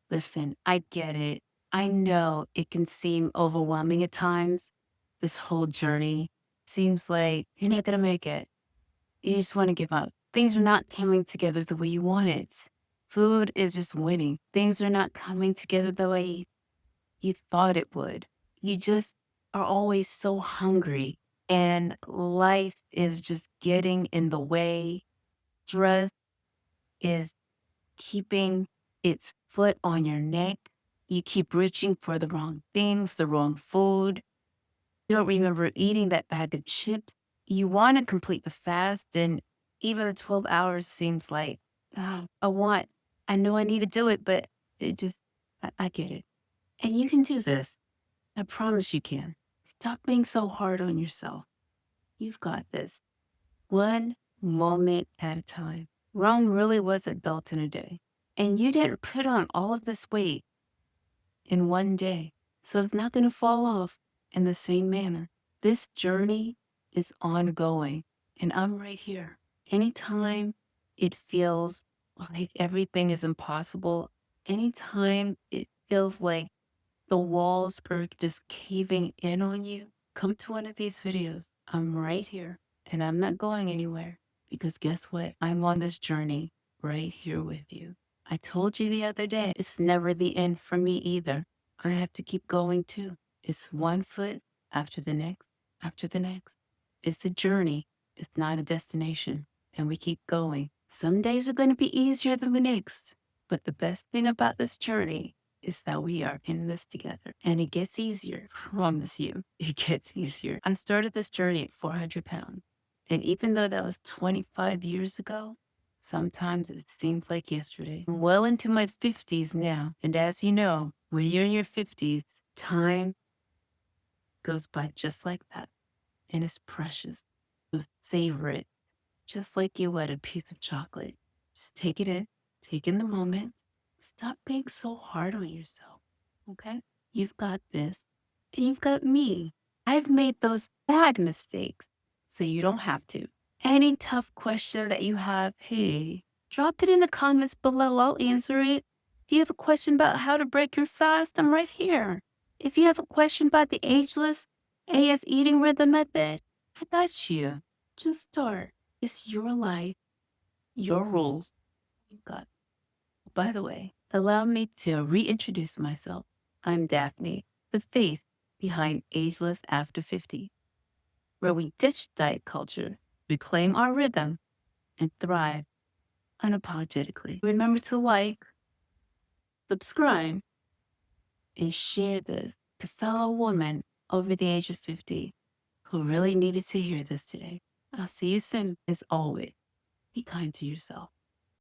Listen, I get it. I know it can seem overwhelming at times. This whole journey seems like you're not going to make it. You just want to give up. Things are not coming together the way you want it. Food is just winning. Things are not coming together the way you thought it would. You just are always so hungry, and life is just getting in the way. Stress is keeping its foot on your neck. You keep reaching for the wrong things, the wrong food. You don't remember eating that bag of chips. You want to complete the fast, and even 12 hours seems like, oh, I know I need to do it, but it just, I get it. And you can do this. I promise you can. Stop being so hard on yourself. You've got this. One moment at a time. Rome really wasn't built in a day. And you didn't put on all of this weight in one day. So it's not going to fall off in the same manner. This journey is ongoing, and I'm right here. Anytime it feels like everything is impossible, anytime it feels like the walls are just caving in on you, come to one of these videos. I'm right here, and I'm not going anywhere, because guess what? I'm on this journey right here with you. I told you the other day, it's never the end for me either. I have to keep going too. It's one foot after the next, after the next. It's a journey. It's not a destination. And we keep going. Some days are going to be easier than the next. But the best thing about this journey is that we are in this together. And it gets easier. I promise you, it gets easier. I started this journey at 400 pounds. And even though that was 25 years ago, sometimes it seems like yesterday. I'm well into my 50s now. And as you know, when you're in your 50s, time goes by just like that. And it's precious. So savor it just like you would a piece of chocolate. Just take it in, take in the moment. Stop being so hard on yourself, okay? You've got this, and you've got me. I've made those bad mistakes, so you don't have to. Any tough question that you have, hey, drop it in the comments below. I'll answer it. If you have a question about how to break your fast, I'm right here. If you have a question about the Ageless AF eating rhythm method, I got you. Just start. It's your life, your rules. You got. By the way, allow me to reintroduce myself. I'm Daphne, the face behind Ageless After 50, where we ditch diet culture, reclaim our rhythm, and thrive unapologetically. Remember to like, subscribe, and share this to fellow women over the age of 50 who really needed to hear this today. I'll see you soon. As always, be kind to yourself.